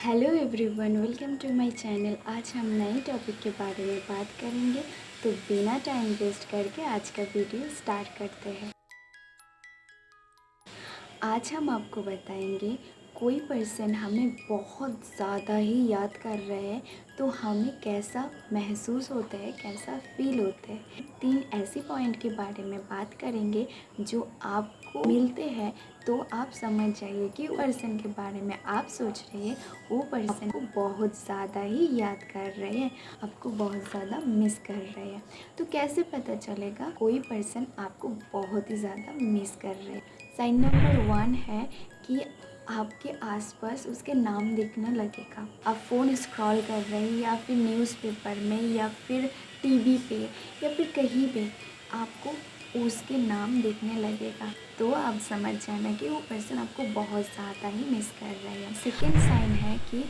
Hello everyone, welcome to my channel. आज हम नए टॉपिक के बारे में बात करेंगे, तो बिना टाइम वेस्ट करके आज का वीडियो स्टार्ट करते हैं। आज हम आपको बताएंगे कोई पर्सन हमें बहुत ज़्यादा ही याद कर रहे हैं तो हमें कैसा महसूस होता है, कैसा फील होता है। 3 ऐसी पॉइंट के बारे में बात करेंगे जो आपको मिलते हैं तो आप समझ जाइए कि पर्सन के बारे में आप सोच रहे हैं वो पर्सन को बहुत ज़्यादा ही याद कर रहे हैं, आपको बहुत ज़्यादा मिस कर रहे हैं। तो कैसे पता चलेगा कोई पर्सन आपको बहुत ही ज़्यादा मिस कर रहे हैं? साइन नंबर 1 है कि आपके आसपास उसके नाम दिखने लगेगा। आप फ़ोन स्क्रॉल कर रहे हैं या फिर न्यूज़पेपर में या फिर टीवी पे या फिर कहीं पे आपको उसके नाम दिखने लगेगा, तो आप समझ जाना कि वो पर्सन आपको बहुत ज़्यादा ही मिस कर रहे हैं। सेकेंड साइन है कि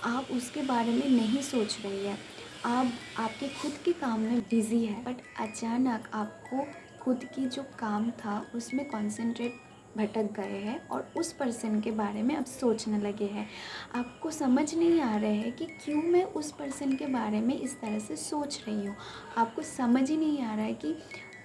आप उसके बारे में नहीं सोच रही है, आप आपके खुद के काम में बिज़ी है, बट अचानक आपको खुद की जो काम था उसमें कॉन्सेंट्रेट भटक गए हैं और उस पर्सन के बारे में अब सोचने लगे हैं। आपको समझ नहीं आ रहा है कि क्यों मैं उस पर्सन के बारे में इस तरह से सोच रही हूँ। आपको समझ ही नहीं आ रहा है कि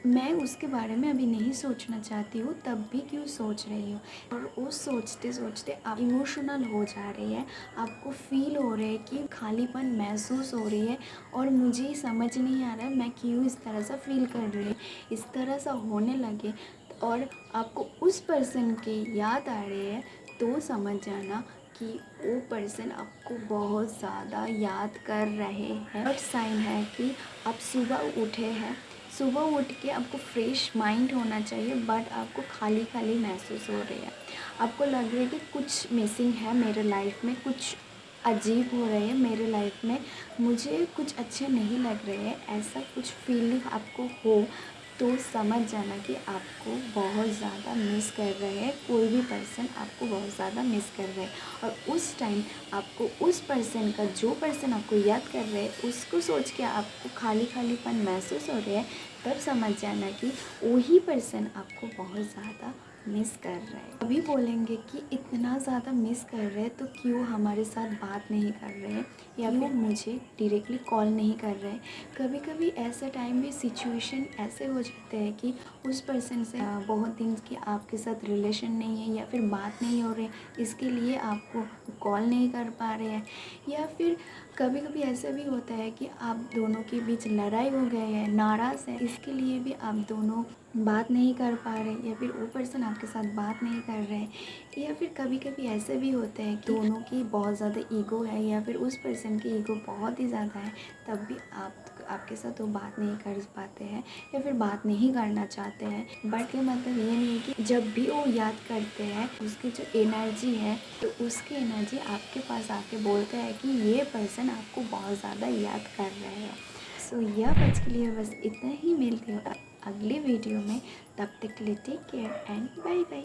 मैं उसके बारे में अभी नहीं सोचना चाहती हूँ, तब भी क्यों सोच रही हूँ। और वो सोचते सोचते आप इमोशनल हो जा रही है, आपको फील हो रहा है कि खालीपन महसूस हो रही है और मुझे समझ नहीं आ रहा है मैं क्यों इस तरह सा फील कर रही हूँ। इस तरह सा होने लगे और आपको उस पर्सन की याद आ रही है तो समझ जाना कि वो पर्सन आपको बहुत ज़्यादा याद कर रहे हैं। थर्ड साइन है कि आप सुबह उठे हैं, सुबह उठ के आपको फ्रेश माइंड होना चाहिए, बट आपको खाली खाली महसूस हो रही है। आपको लग रहा है कि कुछ मिसिंग है मेरे लाइफ में, कुछ अजीब हो रहे हैं मेरे लाइफ में, मुझे कुछ अच्छे नहीं लग रहे हैं। ऐसा कुछ फीलिंग आपको हो तो समझ जाना कि आपको बहुत ज़्यादा मिस कर रहे हैं, कोई भी पर्सन आपको बहुत ज़्यादा मिस कर रहे हैं। और उस टाइम आपको उस पर्सन का, जो पर्सन आपको याद कर रहे हैं, उसको सोच के आपको खाली खालीपन महसूस हो रहा है, तब समझ जाना कि वही पर्सन आपको बहुत ज़्यादा मिस कर रहे हैं। अभी बोलेंगे कि इतना ज़्यादा मिस कर रहे हैं तो क्यों हमारे साथ बात नहीं कर रहे हैं या फिर मुझे डायरेक्टली कॉल नहीं कर रहे हैं। कभी कभी ऐसा टाइम भी सिचुएशन ऐसे हो जाते हैं कि उस पर्सन से बहुत दिन की आपके साथ रिलेशन नहीं है या फिर बात नहीं हो रही, इसके लिए आपको कॉल नहीं कर पा रहे हैं। या फिर कभी कभी ऐसा भी होता है कि आप दोनों के बीच लड़ाई हो गई है, नाराज़ है, इसके लिए भी आप दोनों बात नहीं कर पा रहे या फिर वो पर्सन आपके साथ बात नहीं कर रहे हैं। या फिर कभी कभी ऐसे भी होता है कि दोनों की बहुत ज़्यादा ईगो है या फिर उस पर्सन की ईगो बहुत ही ज़्यादा है, तब भी आपके साथ वो बात नहीं कर पाते हैं या फिर बात नहीं करना चाहते हैं। बट ये मतलब ये नहीं है कि जब भी वो याद करते हैं उसकी जो एनर्जी है, तो उसकी एनर्जी आपके पास आके बोलता है कि ये पर्सन आपको बहुत ज़्यादा याद कर रहे हैं। सो यह आज के लिए बस इतना ही, मिलती हूँ अगले वीडियो में। तब तक के लिए take care and bye bye.